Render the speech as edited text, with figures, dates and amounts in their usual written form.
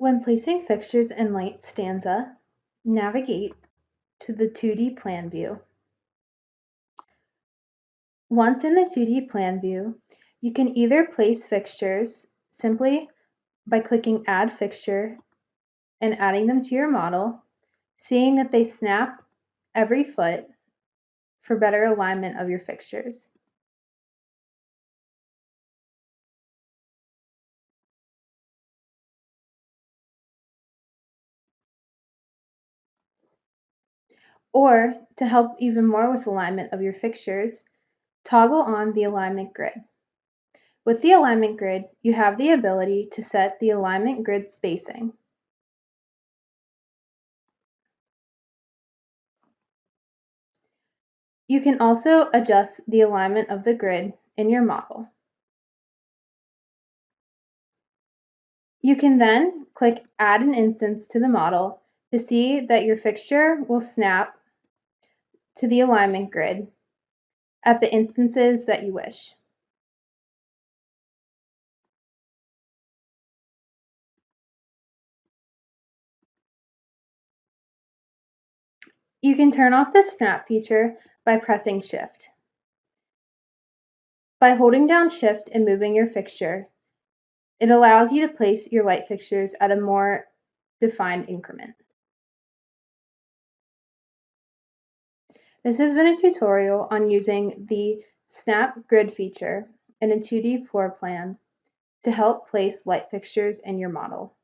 When placing fixtures in light stanza, navigate to the 2D plan view. Once in the 2D plan view, you can either place fixtures simply by clicking Add Fixture and adding them to your model, seeing that they snap every foot for better alignment of your fixtures. Or, to help even more with alignment of your fixtures, toggle on the alignment grid. With the alignment grid, you have the ability to set the alignment grid spacing. You can also adjust the alignment of the grid in your model. You can then click Add an instance to the model to see that your fixture will snap to the alignment grid at the instances that you wish. You can turn off the snap feature by pressing Shift. By holding down Shift and moving your fixture, it allows you to place your light fixtures at a more defined increment. This has been a tutorial on using the Snap Grid feature in a 2D floor plan to help place light fixtures in your model.